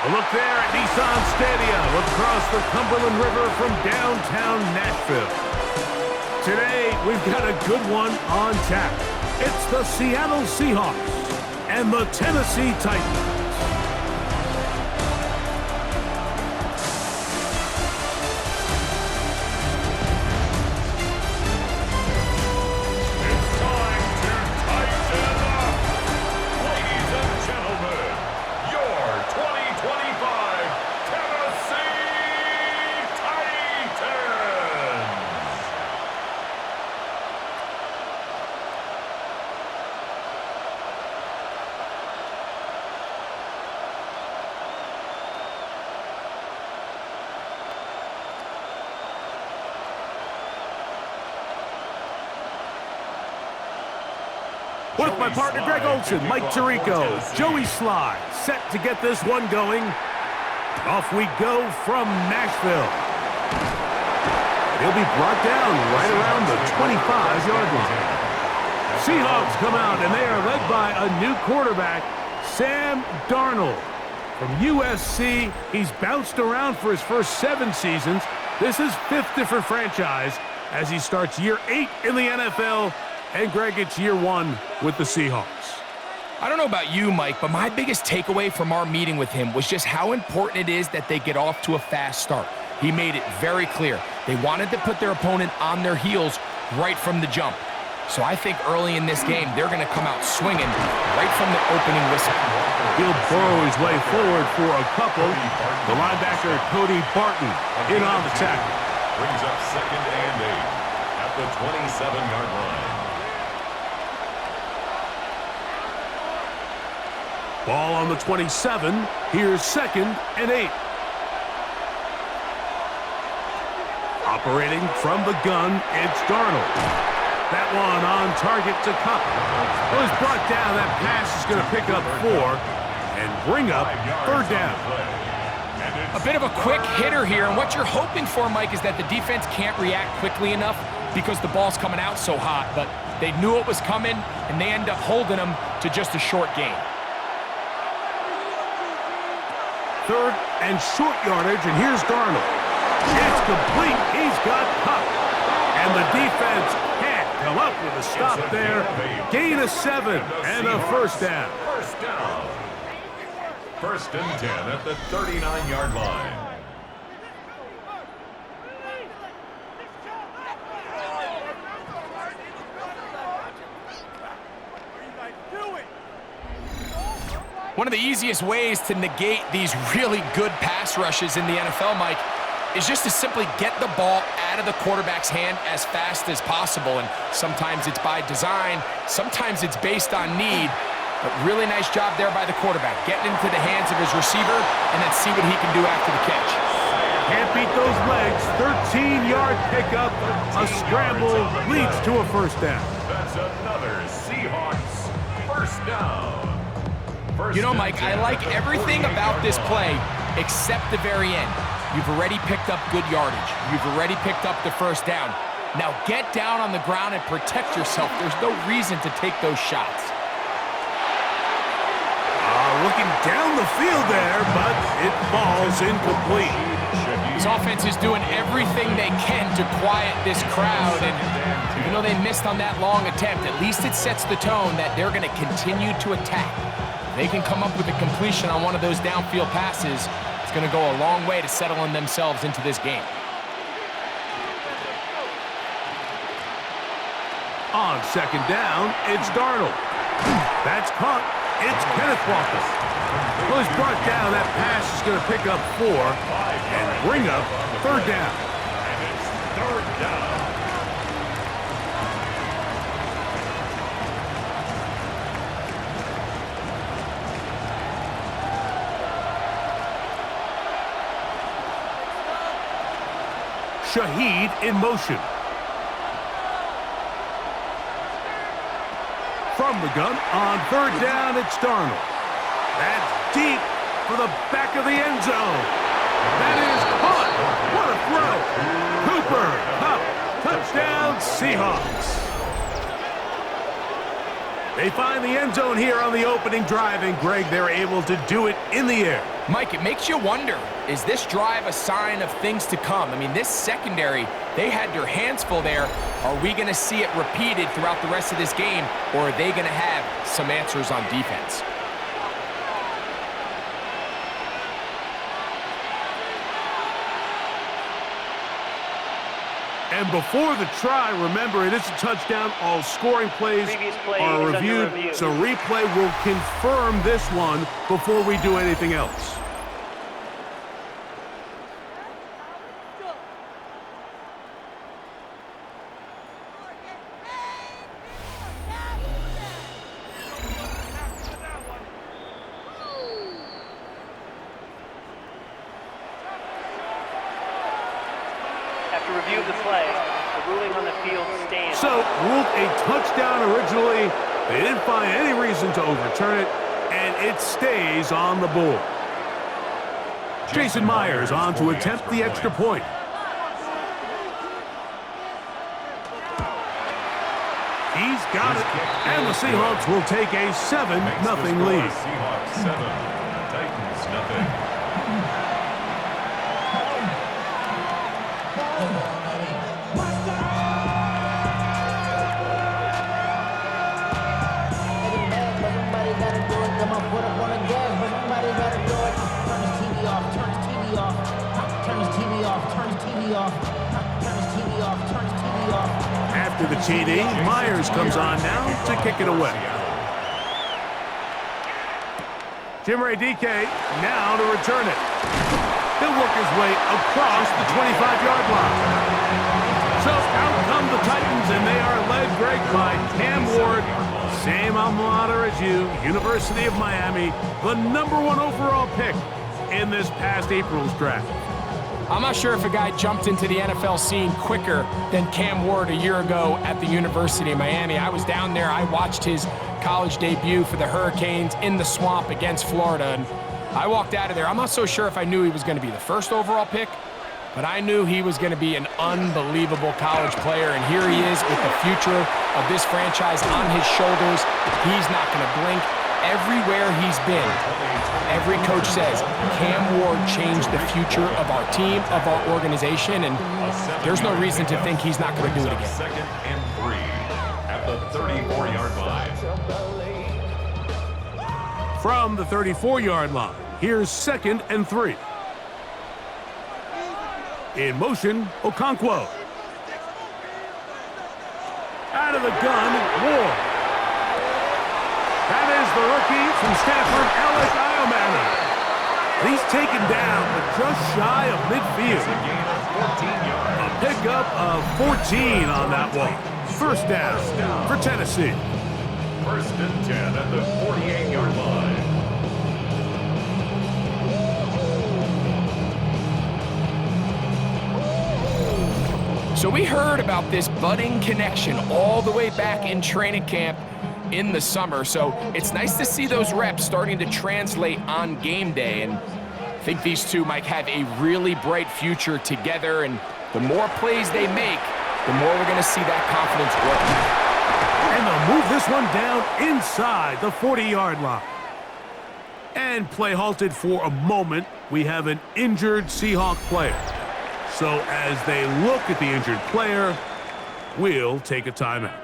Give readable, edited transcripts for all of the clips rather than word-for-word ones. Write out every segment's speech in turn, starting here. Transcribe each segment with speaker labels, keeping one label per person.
Speaker 1: A look there at Nissan Stadium across the Cumberland River from downtown Nashville. Today, we've got a good one on tap. It's the Seattle Seahawks and the Tennessee Titans. With my partner Greg Olson, Mike Tirico, Joey Sly, set to get this one going. Off we go from Nashville. He'll be brought down right around the 25-yard line. Seahawks come out, and they are led by a new quarterback, Sam Darnold. From USC, he's bounced around for his first 7 seasons. This is 5th different franchise as he starts year 8 in the NFL. And Greg, it's year 1 with the Seahawks.
Speaker 2: I don't know about you, Mike, but my biggest takeaway from our meeting with him was just how important it is that they get off to a fast start. He made it very clear. They wanted to put their opponent on their heels right from the jump. So I think early in this game, they're going to come out swinging right from the opening whistle.
Speaker 1: He'll burrow his way forward for a couple. The linebacker, Cody Barton, in on the tackle.
Speaker 3: Brings up 2nd and 8 at the 27-yard line.
Speaker 1: Ball on the 27. Here's 2nd and 8. Operating from the gun, it's Darnold. That one on target to Cup. It was brought down. That pass is going to pick up 4 and bring up 3rd down.
Speaker 2: A bit of a quick hitter here, and what you're hoping for, Mike, is that the defense can't react quickly enough because the ball's coming out so hot, but they knew it was coming, and they end up holding them to just a short gain.
Speaker 1: 3rd and short yardage, and here's Darnold. It's complete. He's got Cup. And the defense can't come up with a stop there. Gain of 7 and a 1st down.
Speaker 3: 1st and 10 at the 39-yard line.
Speaker 2: One of the easiest ways to negate these really good pass rushes in the NFL, Mike, is just to simply get the ball out of the quarterback's hand as fast as possible. And sometimes it's by design, sometimes it's based on need. But really nice job there by the quarterback, getting into the hands of his receiver and then see what he can do after the catch.
Speaker 1: Can't beat those legs. 13-yard pickup. A scramble leads to a 1st down.
Speaker 3: That's another Seahawks 1st down.
Speaker 2: You know, Mike, I like everything about this play except the very end. You've already picked up good yardage. You've already picked up the 1st down. Now get down on the ground and protect yourself. There's no reason to take those shots.
Speaker 1: Looking down the field there, but it falls incomplete.
Speaker 2: This offense is doing everything they can to quiet this crowd, and even though they missed on that long attempt, at least it sets the tone that they're going to continue to attack. If they can come up with a completion on one of those downfield passes, it's going to go a long way to settling themselves into this game.
Speaker 1: On 2nd down, it's Darnold. That's caught. It's Kenneth Walker. Well, he's brought down. That pass is going to pick up 4 and bring up 3rd down.
Speaker 3: And it's 3rd down.
Speaker 1: Shaheed in motion. From the gun, on 3rd down, it's Darnold. That's deep for the back of the end zone. That is caught. What a throw. Cooper, Cup, touchdown, Seahawks. They find the end zone here on the opening drive, and Greg, they're able to do it in the air.
Speaker 2: Mike, it makes you wonder, is this drive a sign of things to come? I mean, this secondary, they had their hands full there. Are we going to see it repeated throughout the rest of this game, or are they going to have some answers on defense?
Speaker 1: And before the try, remember, it is a touchdown. All scoring plays are reviewed, so replay will confirm this one before we do anything else.
Speaker 4: After review of the play, the ruling on the field stands.
Speaker 1: So, ruled a touchdown originally. They didn't find any reason to overturn it, and it stays on the board. Jason Myers on to attempt the extra point. He's got it, and the Seahawks will take a 7-0 lead.
Speaker 3: Seahawks 7, Titans nothing.
Speaker 1: After the TD, Myers comes on now to kick it away. Jim Ray DK now to return it. He'll work his way across the 25-yard line. So out come the Titans, and they are led, Greg, by Cam Ward. Same alma mater as you, University of Miami, the #1 overall pick in this past April's draft.
Speaker 2: I'm not sure if a guy jumped into the NFL scene quicker than Cam Ward a year ago at the University of Miami. I was down there. I watched his college debut for the Hurricanes in the swamp against Florida, and I walked out of there. I'm not so sure if I knew he was going to be the first overall pick, but I knew he was going to be an unbelievable college player, and here he is with the future of this franchise on his shoulders. He's not going to blink. Everywhere he's been, every coach says, Cam Ward changed the future of our team, of our organization, and there's no reason to think he's not going to do it again.
Speaker 3: 2nd and 3 at the 34-yard line.
Speaker 1: From the 34-yard line, here's 2nd and 3. In motion, Okonkwo. Out of the gun, Ward. That is the rookie from Stanford, Alec Iomana. He's taken down, but just shy of midfield. A pickup of 14 on that one. First down for Tennessee.
Speaker 3: 1st and 10 at the 48-yard line.
Speaker 2: So we heard about this budding connection all the way back in training camp in the summer, so it's nice to see those reps starting to translate on game day, and I think these two might have a really bright future together, and the more plays they make, the more we're going to see that confidence grow.
Speaker 1: And they'll move this one down inside the 40-yard line. And play halted for a moment. We have an injured Seahawk player. So as they look at the injured player, we'll take a timeout.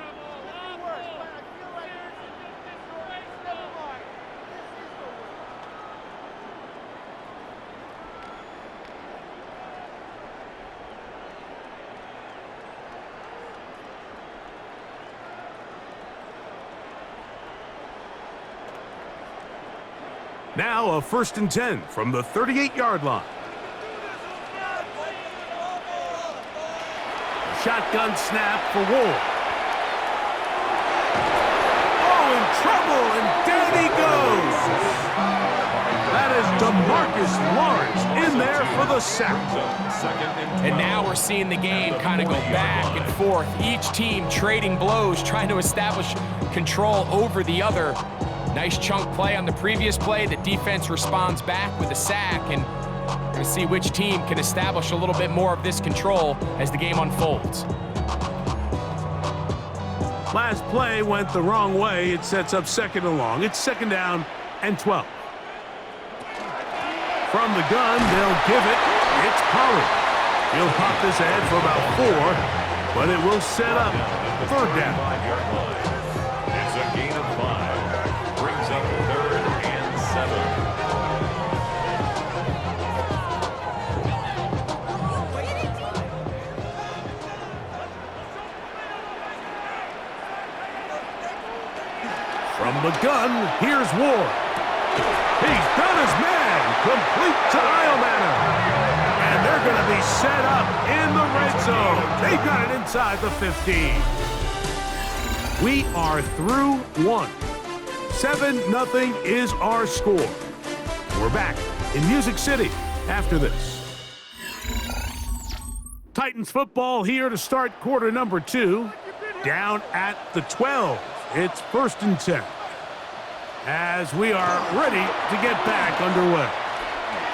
Speaker 1: Now a 1st and 10 from the 38-yard line. Shotgun snap for Ward. Oh, in trouble, and down he goes. That is DeMarcus Lawrence in there for the sack.
Speaker 2: And now we're seeing the game kind of go back and forth. Each team trading blows, trying to establish control over the other. Nice chunk play on the previous play. The defense responds back with a sack, and we're going to see which team can establish a little bit more of this control as the game unfolds.
Speaker 1: Last play went the wrong way. It sets up 2nd and long. It's 2nd down and 12. From the gun, they'll give it. It's Pollard. He'll pop this ahead for about 4, but it will set up 3rd down.
Speaker 3: It's a gain of 5. Brings up 3rd and 7.
Speaker 1: From the gun, here's Ward. He's done his man. Complete to Iomanner. And they're going to be set up in the red zone. They got it inside the 15. We are through 1. 7-0 is our score. We're back in Music City after this. Titans football here to start quarter number 2. Down at the 12. It's 1st and 10. As we are ready to get back underway.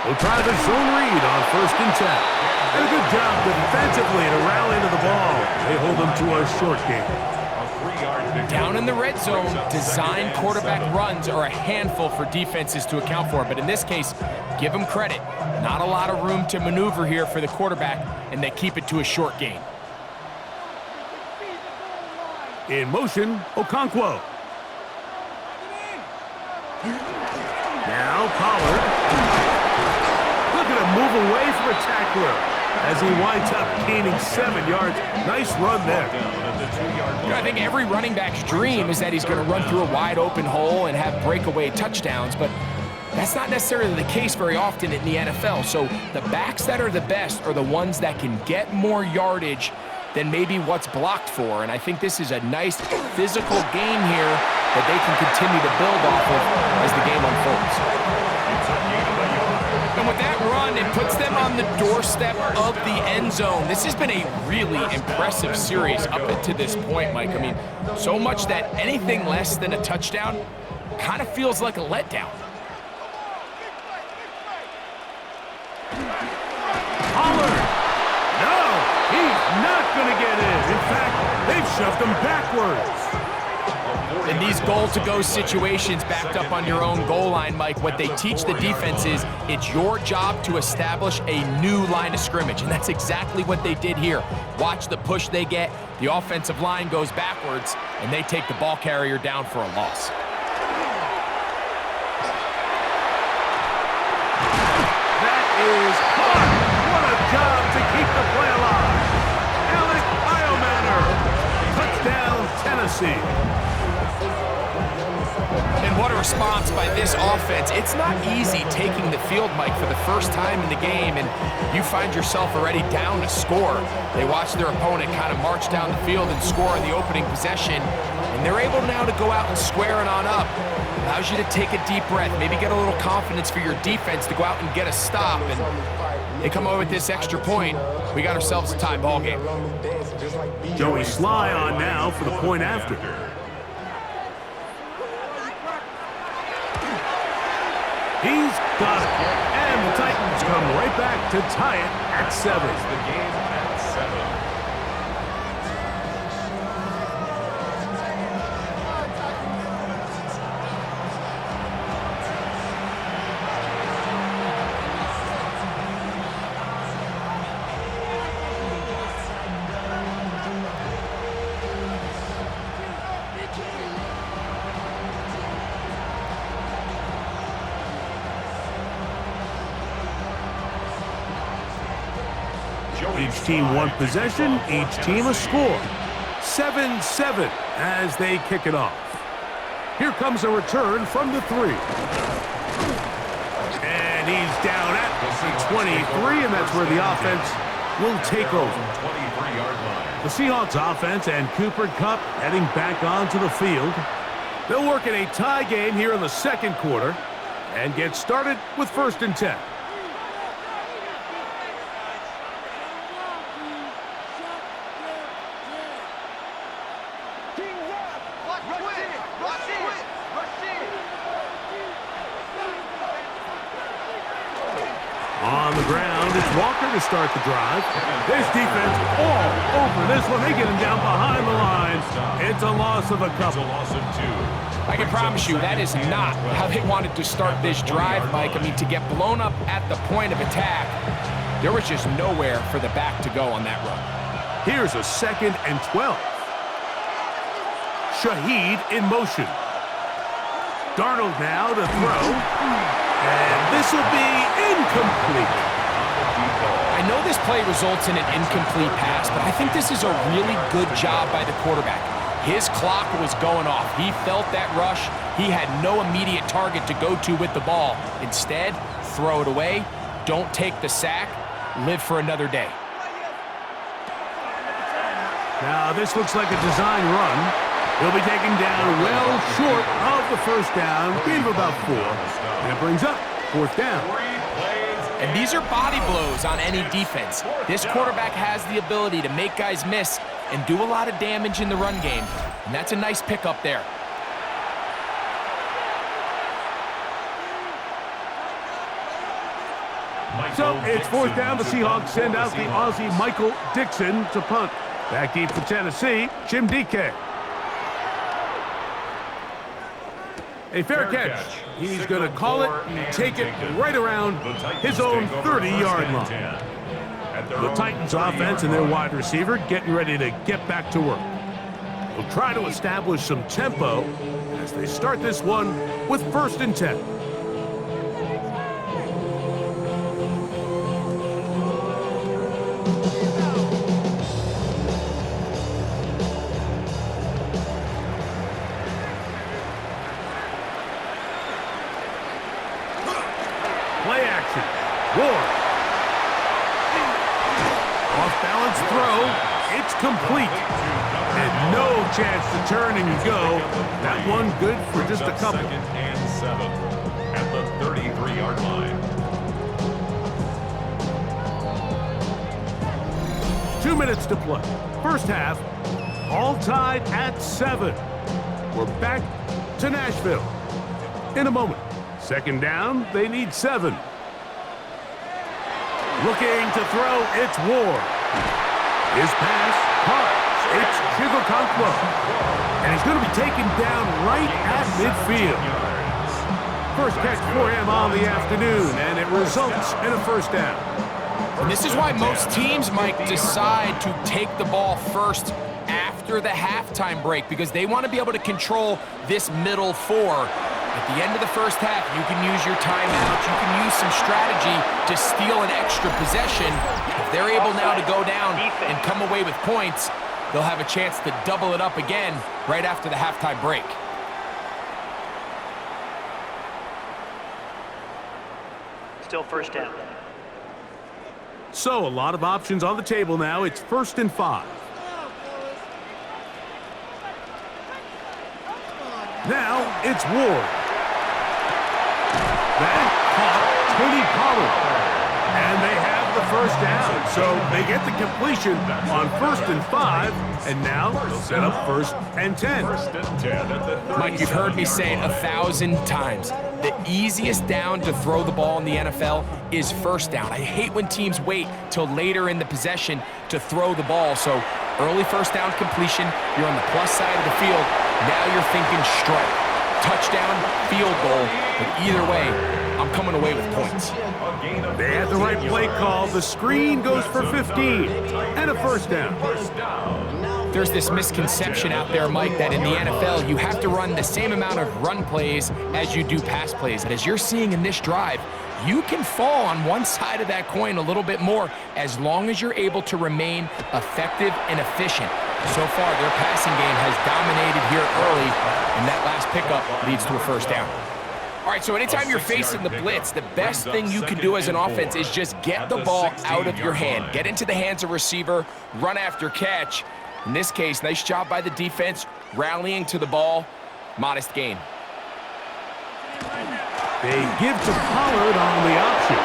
Speaker 1: We'll try the zone read on 1st and 10. And a good job defensively to rally to the ball. They hold them to a short game.
Speaker 2: Down in the red zone, design quarterback runs are a handful for defenses to account for. But in this case, give them credit. Not a lot of room to maneuver here for the quarterback, and they keep it to a short gain.
Speaker 1: In motion, Okonkwo. Now Pollard. Look at him move away from a tackler as he winds up gaining 7 yards. Nice run there.
Speaker 2: I think every running back's dream is that he's going to run through a wide open hole and have breakaway touchdowns, but that's not necessarily the case very often in the NFL. So the backs that are the best are the ones that can get more yardage than maybe what's blocked for. And I think this is a nice physical game here that they can continue to build off of as the game unfolds. And with that run, it puts them on the doorstep of the end zone. This has been a really impressive series up to this point, Mike. I mean, so much that anything less than a touchdown kind of feels like a letdown.
Speaker 1: Pollard. No, he's not going to get in. In fact, they've shoved him backwards.
Speaker 2: In these goal-to-go situations backed up on your own goal line, Mike, what they teach the defense is it's your job to establish a new line of scrimmage, and that's exactly what they did here. Watch the push they get. The offensive line goes backwards, and they take the ball carrier down for a loss.
Speaker 1: That is caught. What a job to keep the play alive. Alec Iomanner. Touchdown, Tennessee.
Speaker 2: And what a response by this offense. It's not easy taking the field, Mike, for the first time in the game, and you find yourself already down to score. They watch their opponent kind of march down the field and score on the opening possession, and they're able now to go out and square it on up. Allows you to take a deep breath, maybe get a little confidence for your defense to go out and get a stop, and they come away with this extra point. We got ourselves a tie ball game.
Speaker 1: Joey Sly on now for the point after. He's got it. And the Titans come right back to tie it at 7.
Speaker 3: The game at 7.
Speaker 1: Each team one possession, each team a score. 7-7 as they kick it off. Here comes a return from the 3. And he's down at the 23, and that's where the offense will take over. The Seahawks offense and Cooper Kupp heading back onto the field. They'll work in a tie game here in the second quarter and get started with 1st and 10. On the ground, it's Walker to start the drive. This defense all over this one. They get him down behind the line. It's a loss of a couple.
Speaker 2: I can promise you that is not how they wanted to start this drive, Mike. I mean, to get blown up at the point of attack, there was just nowhere for the back to go on that run.
Speaker 1: Here's a 2nd and 12. Shaheed in motion. Darnold now to throw. And this will be incomplete.
Speaker 2: I know this play results in an incomplete pass, but I think this is a really good job by the quarterback. His clock was going off. He felt that rush. He had no immediate target to go to with the ball. Instead, throw it away. Don't take the sack. Live for another day.
Speaker 1: Now, this looks like a design run. He'll be taken down well short of the first down, gain of about 4. And it brings up 4th down.
Speaker 2: And these are body blows on any defense. This quarterback has the ability to make guys miss and do a lot of damage in the run game. And that's a nice pickup there.
Speaker 1: So it's 4th down. The Seahawks send out the Aussie Michael Dixon to punt. Back deep for Tennessee, Jim DK. A fair catch. He's going to call it and take it right around his own 30-yard line. The Titans offense and their wide receiver getting ready to get back to work. We'll try to establish some tempo as they start this one with 1st and 10. Play action. Ward. Off-balance throw. It's complete. And no chance to turn and go. That one good for just a couple.
Speaker 3: 2nd and 7 at the 33-yard line.
Speaker 1: 2 minutes to play. First half, all tied at 7. We're back to Nashville in a moment. 2nd down, they need 7. Looking to throw, it's Ward. His pass, caught. It's Chigokankwo. And he's going to be taken down right at midfield. First catch for him on the afternoon, and it results in a 1st down.
Speaker 2: And this is why most teams, Mike, decide to take the ball first after the halftime break, because they want to be able to control this middle 4. At the end of the first half, you can use your timeout. You can use some strategy to steal an extra possession. If they're able now to go down and come away with points, they'll have a chance to double it up again right after the halftime break.
Speaker 4: Still 1st down.
Speaker 1: So a lot of options on the table now. It's 1st and 5. Now it's Ward. That caught Tony Pollard. And they have the 1st down. So they get the completion on 1st and 5. And now they'll set up 1st and 10.
Speaker 3: 1st and 10 at the 37.
Speaker 2: Mike, you've heard me say it 1,000 times. The easiest down to throw the ball in the NFL is 1st down. I hate when teams wait till later in the possession to throw the ball. So early 1st down completion, you're on the plus side of the field. Now you're thinking strike, touchdown, field goal. But either way, I'm coming away with points.
Speaker 1: They had the right play call. The screen goes for 15 and a 1st down.
Speaker 2: There's this misconception out there, Mike, that in the NFL, you have to run the same amount of run plays as you do pass plays. And as you're seeing in this drive, you can fall on one side of that coin a little bit more as long as you're able to remain effective and efficient. So far, their passing game has dominated here early, and that last pickup leads to a 1st down. All right, so anytime you're facing the blitz, the best thing you can do as an offense is just get the ball out of your hand. Get into the hands of receiver, run after catch. In this case, nice job by the defense, rallying to the ball. Modest gain.
Speaker 1: They give to Pollard on the option.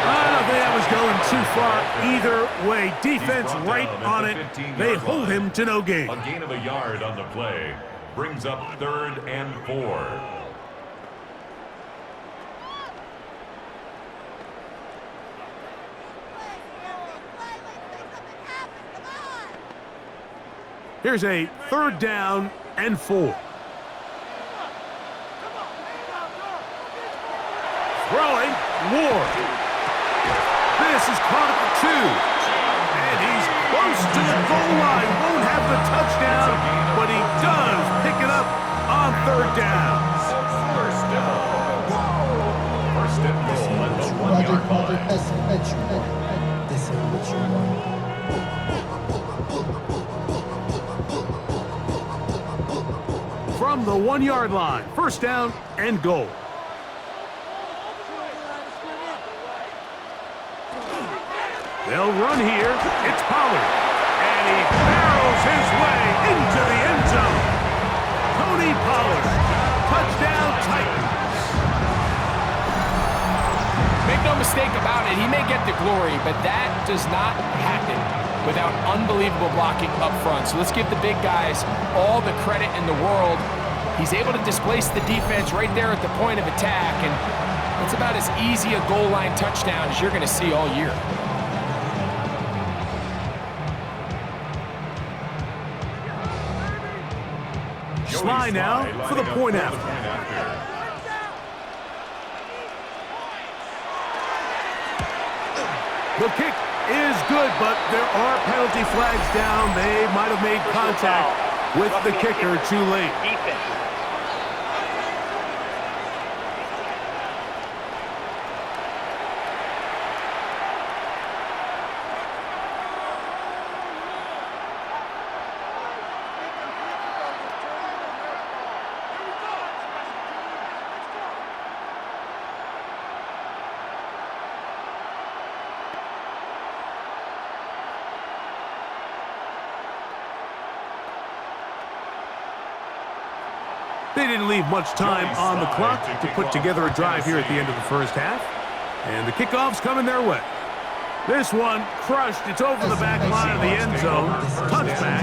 Speaker 1: I don't think that was going too far either way. Defense right on it. They hold him to no gain.
Speaker 3: A gain of a yard on the play brings up 3rd and 4.
Speaker 1: Here's a 3rd down and 4. Throwing, Ward. This is caught at the 2. And he's close to the goal line. Won't have the touchdown, but he does pick it up on 3rd down.
Speaker 3: First and goal at the 1-yard line.
Speaker 1: From the 1-yard line, 1st down and goal. They'll run here. It's Pollard. And he barrels his way into the end zone. Tony Pollard. Touchdown Titans.
Speaker 2: Make no mistake about it, he may get the glory, but that does not happen without unbelievable blocking up front. So let's give the big guys all the credit in the world. He's able to displace the defense right there at the point of attack, and it's about as easy a goal line touchdown as you're going to see all year.
Speaker 1: Sly now for the point after. The kick is good, but there are penalty flags down. They might have made contact with the kicker too late. They didn't leave much time on the clock to put together a drive here at the end of the 1st half. And the kickoff's coming their way. This one crushed. It's over the back line of the end zone. Touchback.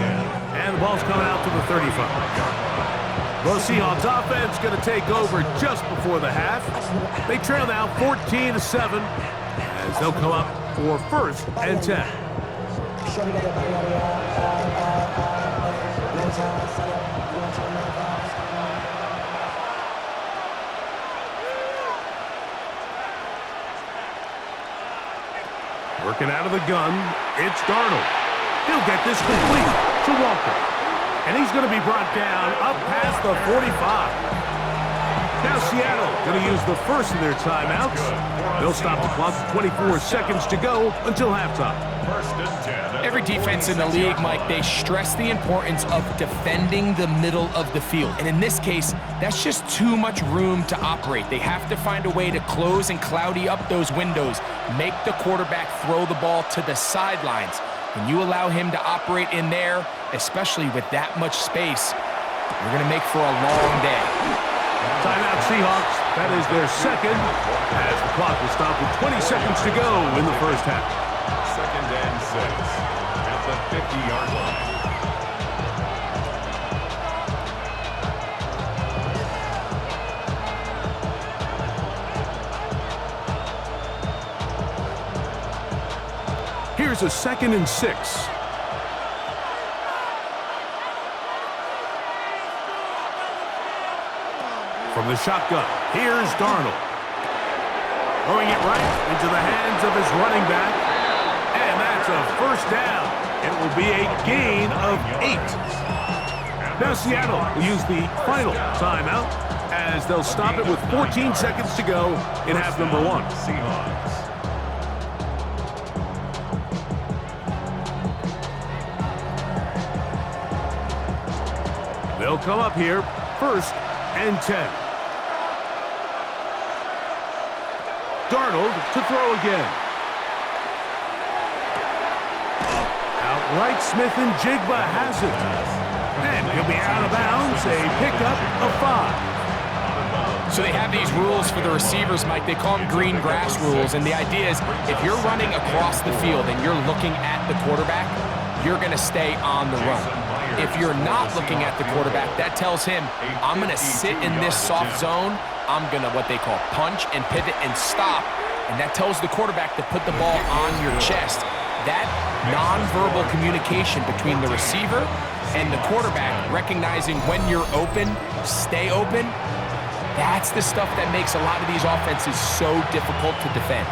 Speaker 1: And the ball's coming out to the 35. The Seahawks offense going to take over just before the half. They trail now 14-7 as they'll come up for 1st and 10. Working out of the gun, it's Darnold. He'll get this complete to Walker. And he's going to be brought down up past the 45. Now Seattle going to use the first of their timeouts. They'll stop the clock with 24 seconds to go until halftime.
Speaker 2: Every defense in the league, Mike, they stress the importance of defending the middle of the field. And in this case, that's just too much room to operate. They have to find a way to close and cloudy up those windows, make the quarterback throw the ball to the sidelines. When you allow him to operate in there, especially with that much space, you're going to make for a long day.
Speaker 1: Timeout Seahawks. That is their second as the clock will stop with 20 seconds to go in the 1st half.
Speaker 3: 2nd and 6 at the 50-yard line.
Speaker 1: Here's a 2nd and 6. From the shotgun, here's Darnold. Throwing it right into the hands of his running back. And that's a 1st down. It will be a gain of 8. Now Seattle will use the final timeout as they'll stop it with 14 seconds to go in half number 1.
Speaker 3: Seahawks.
Speaker 1: They'll come up here, 1st and 10. Darnold to throw again. Outright Smith and Jigba has it. And he'll be out of bounds, a pickup of 5.
Speaker 2: So they have these rules for the receivers, Mike. They call them green grass rules. And the idea is if you're running across the field and you're looking at the quarterback, you're going to stay on the run. If you're not looking at the quarterback, that tells him, I'm going to sit in this soft zone. I'm going to what they call punch and pivot and stop. And that tells the quarterback to put the ball on your chest. That nonverbal communication between the receiver and the quarterback, recognizing when you're open, stay open. That's the stuff that makes a lot of these offenses so difficult to defend.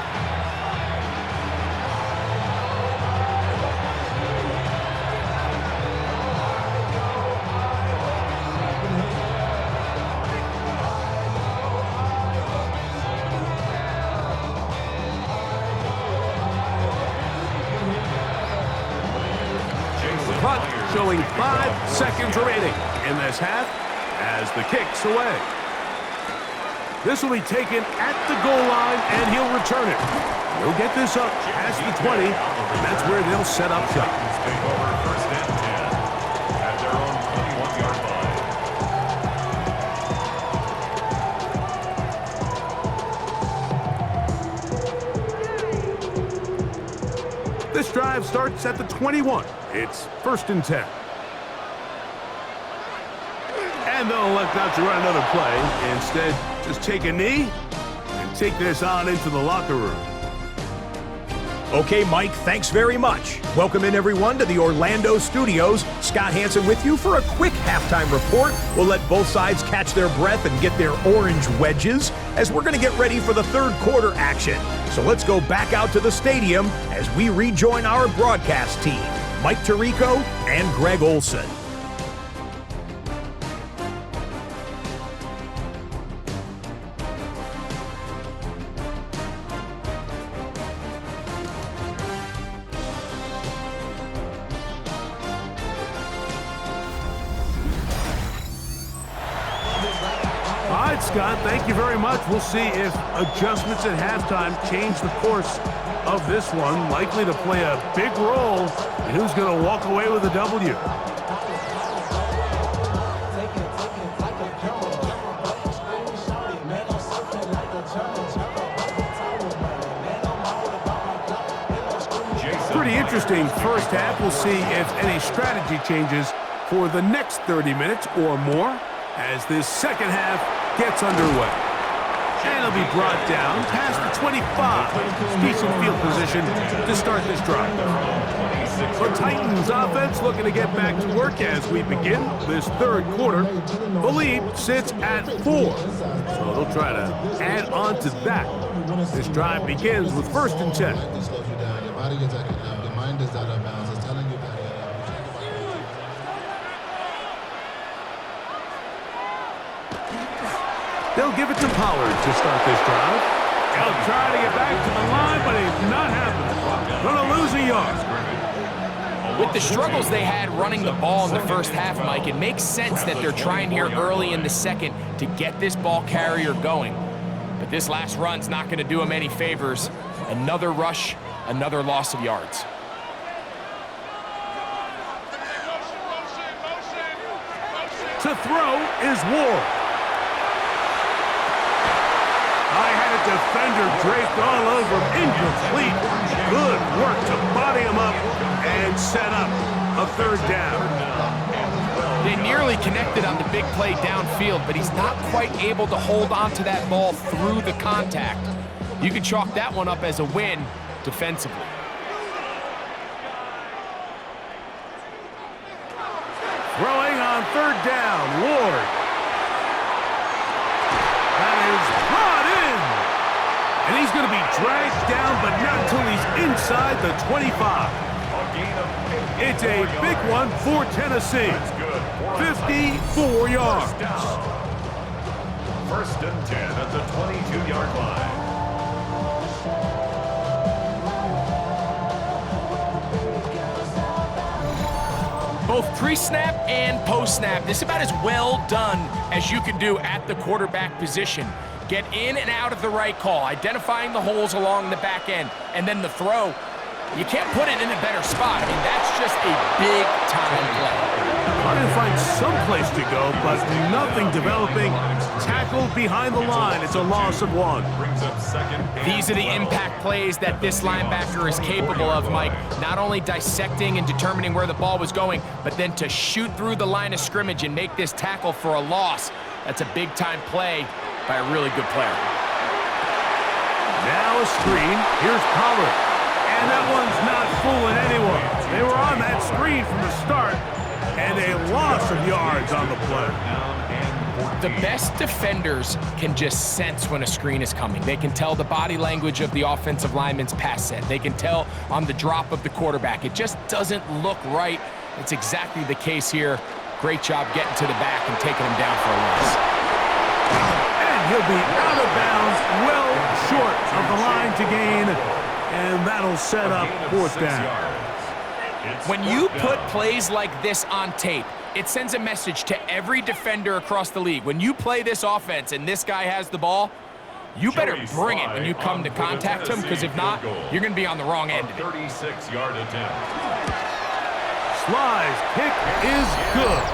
Speaker 1: Clock showing 5 seconds remaining in this half as the kick's away. This will be taken at the goal line, and he'll return it. He'll get this up past the 20, and that's where they'll set up shop.
Speaker 3: Take over first and 10 at their own 21-yard line.
Speaker 1: This drive starts at the 21. It's first and 10. And they'll elect not to run another play. Instead, just take a knee and take this on into the locker room.
Speaker 5: Okay, Mike, thanks very much. Welcome in, everyone, to the Orlando studios. Scott Hansen with you for a quick halftime report. We'll let both sides catch their breath and get their orange wedges as we're going to get ready for the third quarter action. So let's go back out to the stadium as we rejoin our broadcast team, Mike Tirico and Greg Olson.
Speaker 1: All right, Scott, thank you very much. We'll see if adjustments at halftime change the course of this one. Likely to play a big role in who's going to walk away with a W. Pretty interesting first half. We'll see if any strategy changes for the next 30 minutes or more as this second half gets underway. And it'll be brought down past the 25. Decent field position to start this drive. The Titans offense looking to get back to work as we begin this third quarter. The lead sits at 4. So they'll try to add on to that. This drive begins with first and 10. They'll give it to Pollard to start this drive. He'll try to get back to the line, but it's not happening. Going to lose a yard.
Speaker 2: With the struggles they had running the ball in the first half, Mike, it makes sense that they're trying here early in the second to get this ball carrier going. But this last run's not going to do him any favors. Another rush, another loss of yards.
Speaker 1: To throw is Ward. I had a defender draped all over him, incomplete. Good work to body him up and set up a third down.
Speaker 2: They nearly connected on the big play downfield, but he's not quite able to hold on to that ball through the contact. You can chalk that one up as a win defensively.
Speaker 1: Throwing on third down, Ward. That is brought in. And he's going to be dragged down, but not until he's inside the 25. It's a big one for Tennessee. 54 yards.
Speaker 3: First and 10 at the 22-yard line.
Speaker 2: Both pre-snap and post-snap, this is about as well done as you can do at the quarterback position. Get in and out of the right call, identifying the holes along the back end, and then the throw. You can't put it in a better spot. I mean, that's just a big-time play.
Speaker 1: Trying to find some place to go, but nothing developing. Tackled behind the line. It's a loss of 1.
Speaker 3: Brings up second.
Speaker 2: These are the impact plays that this linebacker is capable of, Mike. Not only dissecting and determining where the ball was going, but then to shoot through the line of scrimmage and make this tackle for a loss. That's a big-time play by a really good player.
Speaker 1: Now a screen. Here's Pollard. And And that one's not fooling anyone. They were on that screen from the start, and a loss of yards on the play.
Speaker 2: The best defenders can just sense when a screen is coming. They can tell the body language of the offensive lineman's pass set. They can tell on the drop of the quarterback. It just doesn't look right. It's exactly the case here. Great job getting to the back and taking him down for a loss.
Speaker 1: And he'll be out of bounds, well short of the line to gain, and that'll set up fourth down.
Speaker 2: When you put plays like this on tape, it sends a message to every defender across the league. When you play this offense and this guy has the ball, you better bring it when you come to contact him, because if not, you're going to be on the wrong end of it.
Speaker 3: 36-yard attempt.
Speaker 1: Sly's kick is good.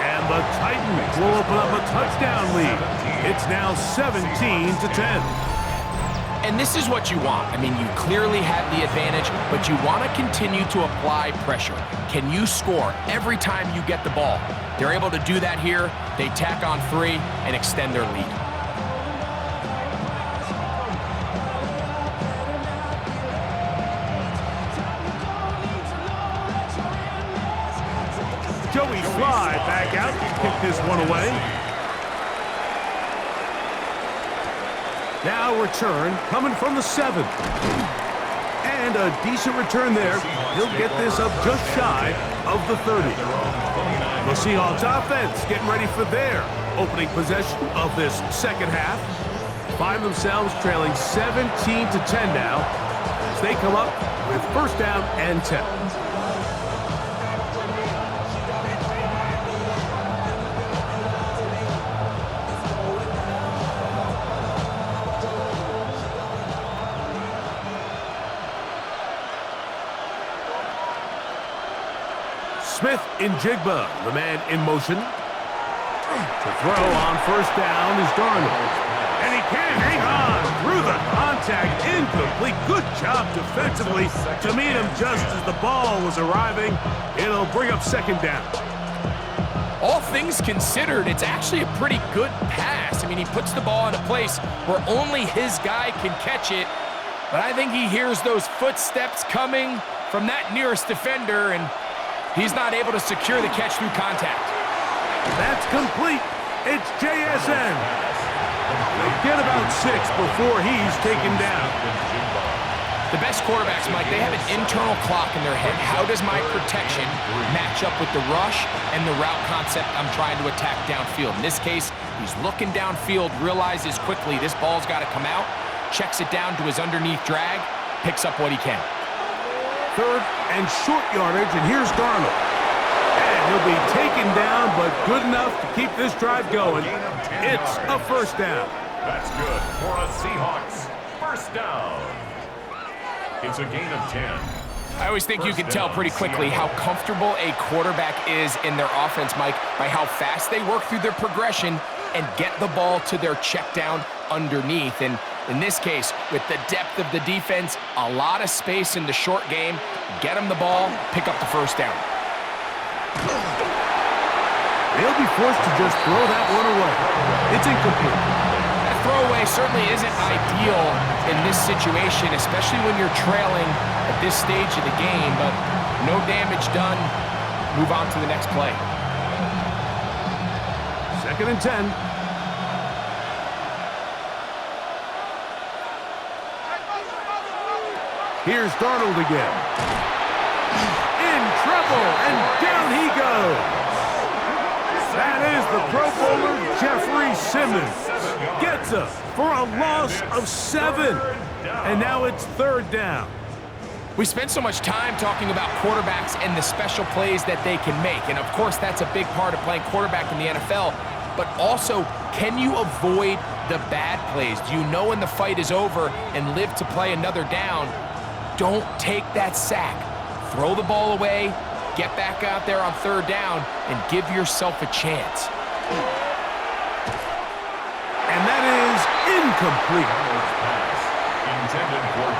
Speaker 1: And the Titans will open up a touchdown lead. It's now 17-10.
Speaker 2: And this is what you want. I mean, you clearly have the advantage, but you want to continue to apply pressure. Can you score every time you get the ball? They're able to do that here. They tack on 3 and extend their lead.
Speaker 1: Joey Sly back out to kick this one away. Now return coming from the 7. And a decent return there. He'll get this up just shy of the 30. The Seahawks offense getting ready for their opening possession of this second half. Find themselves trailing 17-10 now as they come up with first down and 10. Smith in Jigba, the man in motion. To throw on first down is Darnold. And he can't hang on through the contact. Incomplete. Good job defensively to meet him just as the ball was arriving. It'll bring up second down.
Speaker 2: All things considered, it's actually a pretty good pass. I mean, he puts the ball in a place where only his guy can catch it. But I think he hears those footsteps coming from that nearest defender, and he's not able to secure the catch through contact.
Speaker 1: That's complete. It's JSN. They'll get about 6 before he's taken down.
Speaker 2: The best quarterbacks, Mike, they have an internal clock in their head. How does my protection match up with the rush and the route concept I'm trying to attack downfield? In this case, he's looking downfield, realizes quickly this ball's got to come out, checks it down to his underneath drag, picks up what he can.
Speaker 1: Third and short yardage, and here's Darnold. And he'll be taken down, but good enough to keep this drive going. It's a first down.
Speaker 3: That's good for a Seahawks first down. It's a gain of 10.
Speaker 2: I always think you can tell pretty quickly how comfortable a quarterback is in their offense, Mike, by how fast they work through their progression and get the ball to their check down underneath. And in this case, with the depth of the defense, a lot of space in the short game, get them the ball, pick up the first down.
Speaker 1: They'll be forced to just throw that one away. It's incomplete.
Speaker 2: That throwaway certainly isn't ideal in this situation, especially when you're trailing at this stage of the game, but no damage done. Move on to the next play.
Speaker 1: Second and 10. Here's Darnold again. In trouble, and down he goes. That is the Pro Bowler, Jeffrey Simmons. Gets up for a loss of 7. And now it's third down.
Speaker 2: We spend so much time talking about quarterbacks and the special plays that they can make. And, of course, that's a big part of playing quarterback in the NFL. But also, can you avoid the bad plays? Do you know when the fight is over and live to play another down? Don't take that sack. Throw the ball away, get back out there on third down, and give yourself a chance.
Speaker 1: And that is incomplete.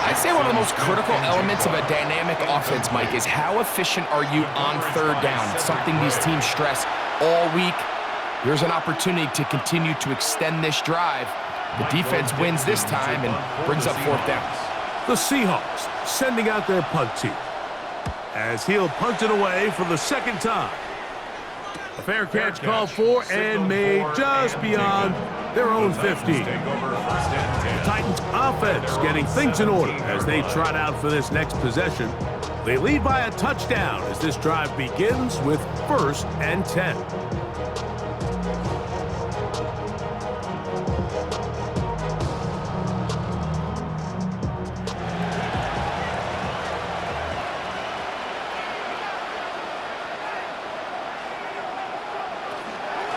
Speaker 2: I'd say one of the most critical elements of a dynamic offense, Mike, is how efficient are you on third down? It's something these teams stress all week. Here's an opportunity to continue to extend this drive. The defense wins this time and brings up fourth down.
Speaker 1: The Seahawks sending out their punt team, as he'll punt it away for the second time. A fair catch called for and made just beyond their own 15. The Titans offense getting things in order as they trot out for this next possession. They lead by a touchdown as this drive begins with 1st and 10.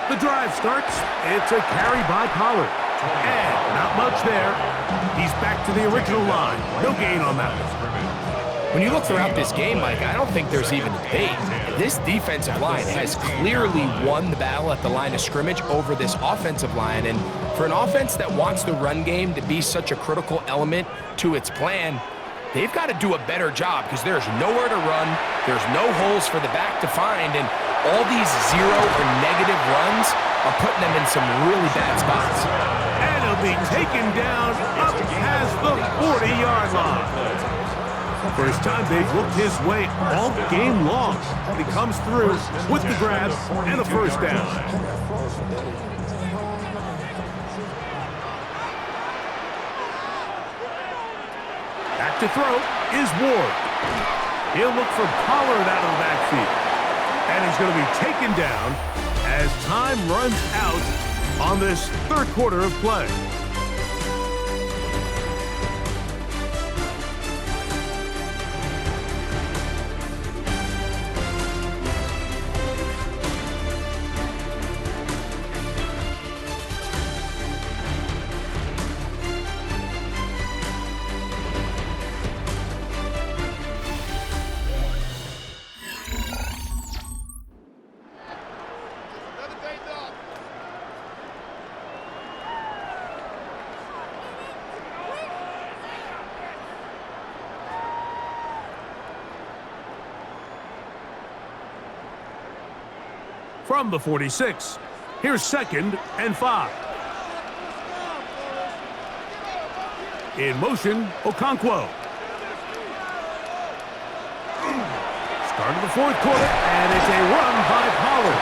Speaker 1: The drive starts. It's a carry by Pollard. And not much there. He's back to the original line. No gain on that one.
Speaker 2: When you look throughout this game, Mike, I don't think there's even a debate. This defensive line has clearly won the battle at the line of scrimmage over this offensive line. And for an offense that wants the run game to be such a critical element to its plan, they've got to do a better job because there's nowhere to run. There's no holes for the back to find. And all these zero or negative runs are putting them in some really bad spots.
Speaker 1: And he'll be taken down up past the 40-yard line. First time they've looked his way all game long. He comes through with the grab and a first down. Back to throw is Ward. He'll look for Pollard out of the backfield. And he's going to be taken down as time runs out on this third quarter of play. From the 46, here's 2nd and 5. In motion, Okonkwo. Start of the 4th quarter, and it's a run by Pollard.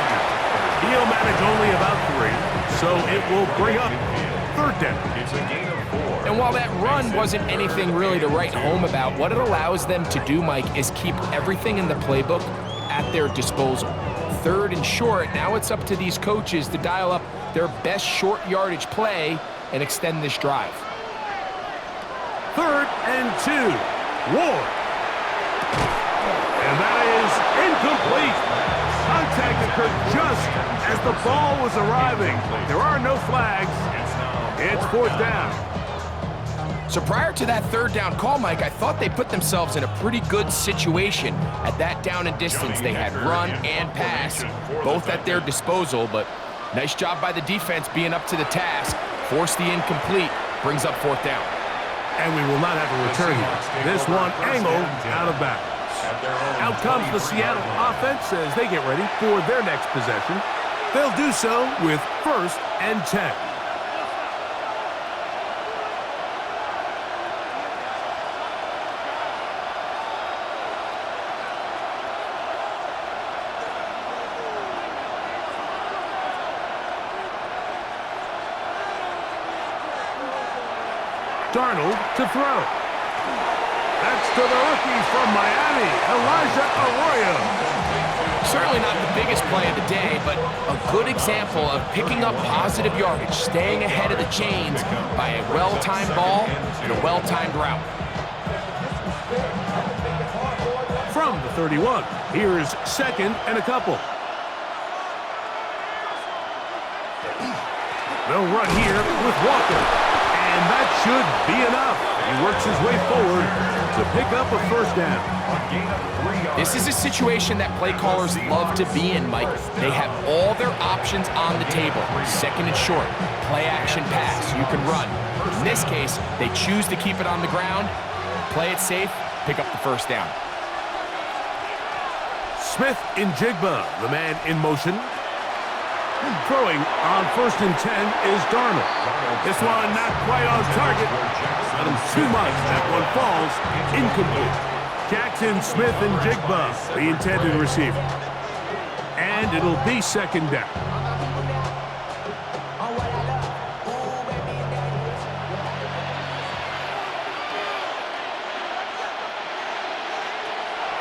Speaker 1: He'll manage only about 3, so it will bring up 3rd down.
Speaker 3: It's a gain of 4.
Speaker 2: And while that run wasn't anything really to write home about, what it allows them to do, Mike, is keep everything in the playbook at their disposal. 3rd and short, now it's up to these coaches to dial up their best short yardage play and extend this drive.
Speaker 1: 3rd and 2. Ward. And that is incomplete. Contact occurred just as the ball was arriving. There are no flags. It's 4th down.
Speaker 2: So prior to that 3rd down call, Mike, I thought they put themselves in a pretty good situation at that down and distance. They had run and pass, both at their disposal, but nice job by the defense being up to the task. Forced the incomplete, brings up 4th down.
Speaker 1: And we will not have a return here. This one angled out of bounds. Out comes the Seattle offense as they get ready for their next possession. They'll do so with 1st and 10. Darnold to throw. That's to the rookie from Miami, Elijah Arroyo.
Speaker 2: Certainly not the biggest play of the day, but a good example of picking up positive yardage, staying ahead of the chains by a well-timed ball and a well-timed route.
Speaker 1: From the 31, here's 2nd and a couple. They'll run here with Walker. And that should be enough. He works his way forward to pick up a 1st down.
Speaker 2: This is a situation that play callers love to be in, Mike. They have all their options on the table. 2nd and short, play action pass, you can run. In this case, they choose to keep it on the ground, play it safe, pick up the 1st down.
Speaker 1: Smith in Jigba, the man in motion. Throwing on 1st and 10 is Darnold. This one not quite on target. Not him too much. That one falls incomplete. Jackson, Smith, and Jigba, the intended receiver. And it'll be 2nd down.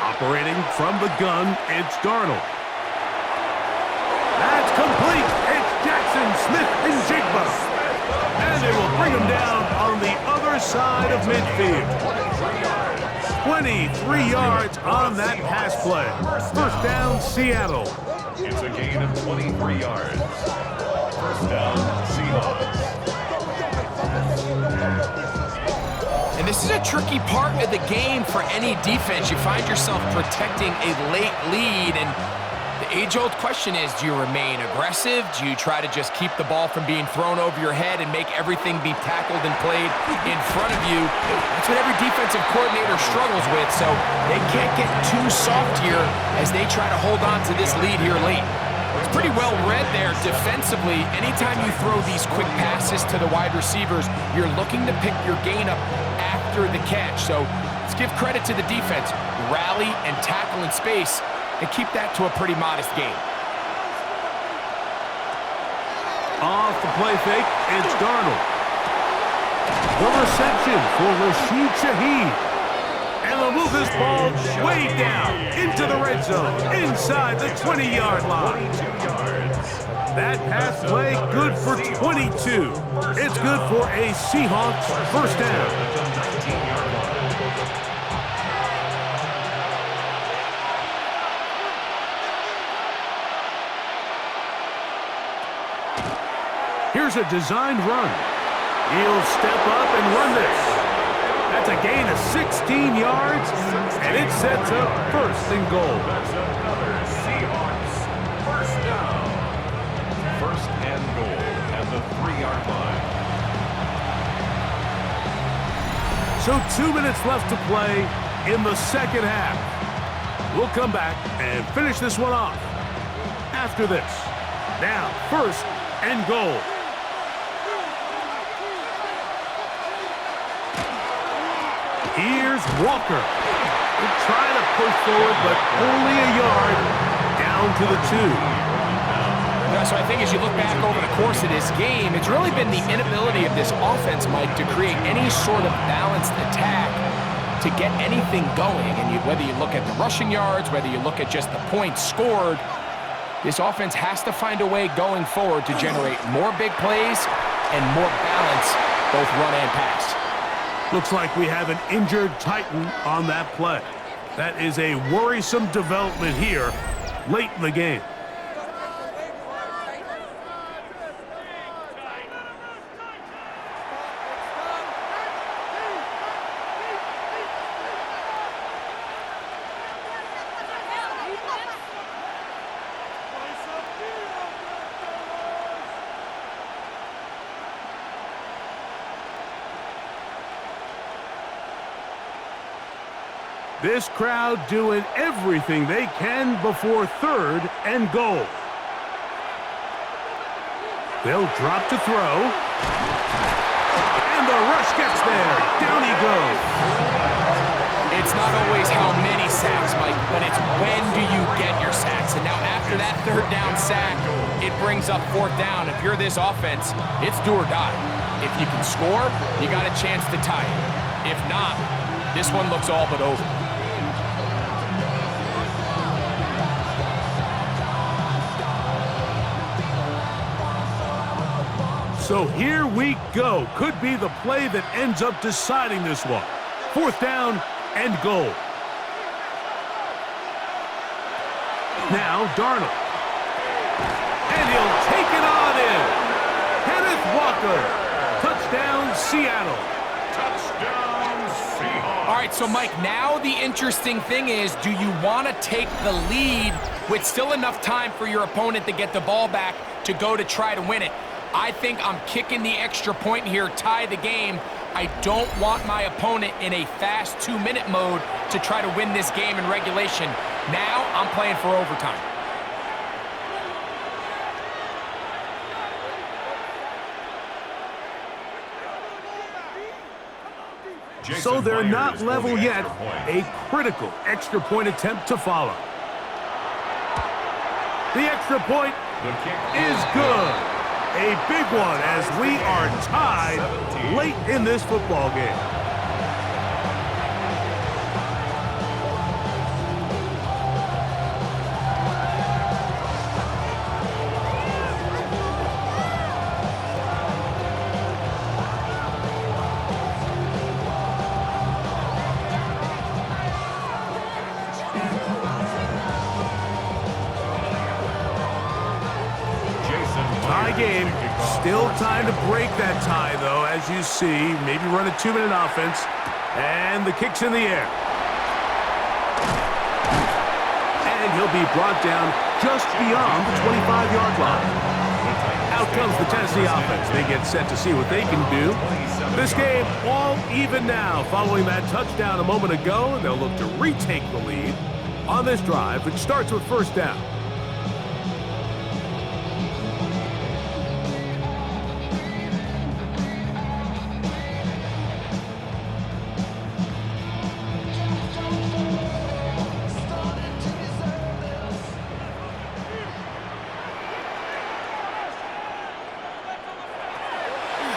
Speaker 1: Operating from the gun, it's Darnold. That's complete. It's Jackson, Smith, and Jigba. And they will bring him down on the other side of midfield. 23 yards on that pass play. 1st down, Seattle.
Speaker 3: It's a gain of 23 yards. 1st down, Seahawks.
Speaker 2: And this is a tricky part of the game for any defense. You find yourself protecting a late lead, and the age-old question is, do you remain aggressive? Do you try to just keep the ball from being thrown over your head and make everything be tackled and played in front of you? That's what every defensive coordinator struggles with, so they can't get too soft here as they try to hold on to this lead here late. It's pretty well read there defensively. Anytime you throw these quick passes to the wide receivers, you're looking to pick your gain up after the catch. So let's give credit to the defense. Rally and tackle in space and keep that to a pretty modest gain.
Speaker 1: Off the play fake, it's Darnold. The reception for Rashid Shaheed. And they'll move this ball way down into the red zone, inside the 20-yard line. That pass play good for 22. It's good for a Seahawks 1st down. Here's a designed run. He'll step up and run this. That's a gain of 16 yards, and it sets up 1st and goal.
Speaker 3: That's another Seahawks 1st down. 1st and goal at the 3-yard line.
Speaker 1: So 2 minutes left to play in the 2nd half. We'll come back and finish this one off after this. Now, 1st and goal. Here's Walker. He'll try to push forward, but only a yard down to the 2.
Speaker 2: Yeah, so I think as you look back over the course of this game, it's really been the inability of this offense, Mike, to create any sort of balanced attack to get anything going. And whether you look at the rushing yards, whether you look at just the points scored, this offense has to find a way going forward to generate more big plays and more balance, both run and pass.
Speaker 1: Looks like we have an injured Titan on that play. That is a worrisome development here late in the game. This crowd doing everything they can before 3rd and goal. They'll drop to throw. And the rush gets there. Down he goes.
Speaker 2: It's not always how many sacks, Mike, but it's when do you get your sacks. And now after that 3rd down sack, it brings up 4th down. If you're this offense, it's do or die. If you can score, you got a chance to tie it. If not, this one looks all but over.
Speaker 1: So here we go. Could be the play that ends up deciding this one. 4th down and goal. Now Darnold. And he'll take it on in. Kenneth Walker. Touchdown, Seattle.
Speaker 3: Touchdown, Seahawks.
Speaker 2: All right, so Mike, now the interesting thing is, do you want to take the lead with still enough time for your opponent to get the ball back to go to try to win it? I think I'm kicking the extra point here, tie the game. I don't want my opponent in a fast 2-minute mode to try to win this game in regulation. Now I'm playing for overtime.
Speaker 1: So they're not level yet. A critical extra point attempt to follow. The extra point is good. A big one as we are tied late in this football game. Tie game. Still time to break that tie, though, as you see. Maybe run a 2-minute offense. And the kick's in the air. And he'll be brought down just beyond the 25-yard line. Out comes the Tennessee offense. They get set to see what they can do. This game all even now. Following that touchdown a moment ago, they'll look to retake the lead on this drive, which starts with first down.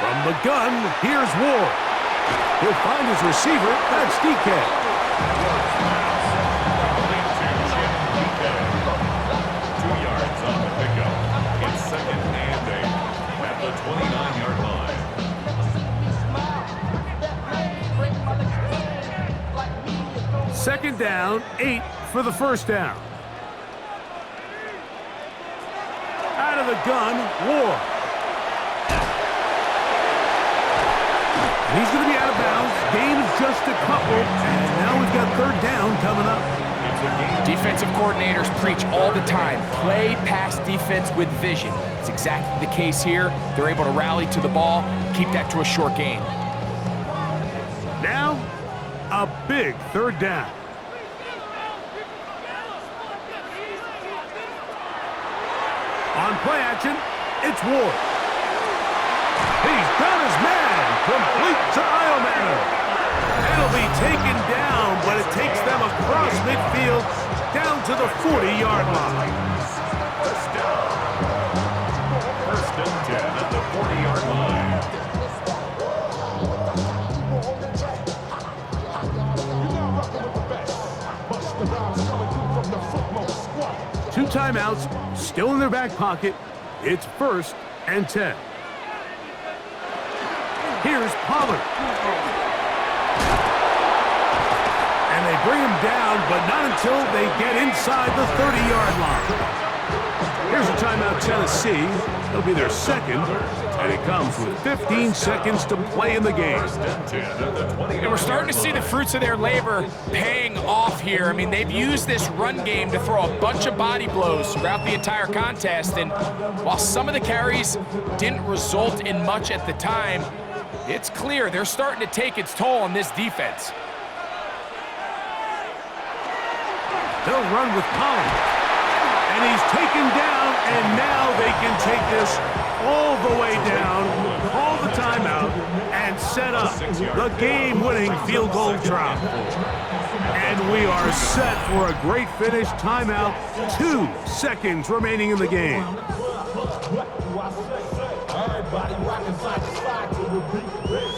Speaker 1: From the gun, here's Ward. He'll find his receiver. That's DK.
Speaker 3: 2 yards on the pickup. It's 2nd and 8 at the 29-yard line.
Speaker 1: Second down, 8 for the first down. Out of the gun, Ward. He's going to be out of bounds. Gain of just a couple. And now we've got third down coming up.
Speaker 2: Defensive coordinators preach all the time. Play pass defense with vision. It's exactly the case here. They're able to rally to the ball, keep that to a short gain.
Speaker 1: Now, a big third down. On play action, it's Ward. He's got his man. Complete to Iomanner. It'll be taken down, but it takes them across midfield down to the 40-yard line.
Speaker 3: First down. 1st and 10 at the 40-yard line.
Speaker 1: 2 timeouts still in their back pocket. It's 1st and 10. Here's Pollard. And they bring him down, but not until they get inside the 30-yard line. Here's a timeout, Tennessee. It'll be their second, and it comes with 15 seconds to play in the game.
Speaker 2: And we're starting to see the fruits of their labor paying off here. I mean, they've used this run game to throw a bunch of body blows throughout the entire contest, and while some of the carries didn't result in much at the time, it's clear they're starting to take its toll on this defense.
Speaker 1: They'll run with Pollard. And he's taken down, and now they can take this all the way down, call the timeout, and set up the game-winning field goal try. And we are set for a great finish. Timeout, 2 seconds remaining in the game.
Speaker 6: Everybody rockin' side to side to the beat.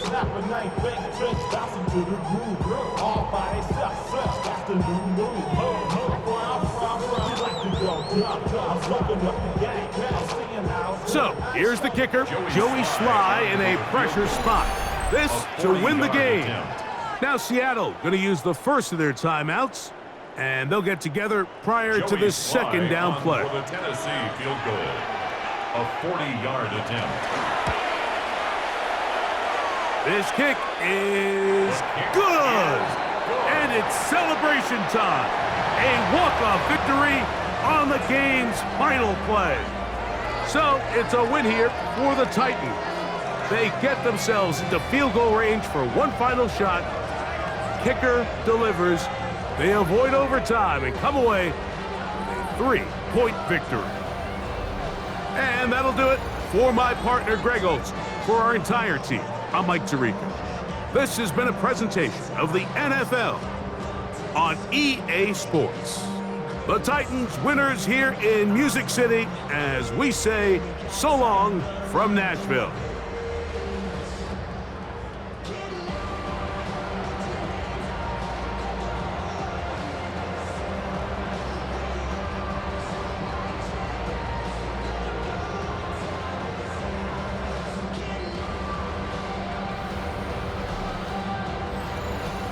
Speaker 6: Snapping ain't fake tricks, bouncing to the groove. All by themselves, that's the new move. Where I'm from, like to go jump. I'm smoking up the game, I'm seeing now.
Speaker 1: So, here's the kicker, Joey Sly in a pressure spot. This to win the game. Now Seattle going to use the first of their timeouts, and they'll get together prior to this second down play.
Speaker 3: For the Tennessee field goal. A 40-yard attempt.
Speaker 1: This kick is good. And it's celebration time. A walk-off victory on the game's final play. So it's a win here for the Titans. They get themselves into field goal range for one final shot. Kicker delivers. They avoid overtime and come away with a 3-point victory. And that'll do it for my partner, Greg Olson. For our entire team, I'm Mike Tirico. This has been a presentation of the NFL on EA Sports. The Titans winners here in Music City as we say so long from Nashville.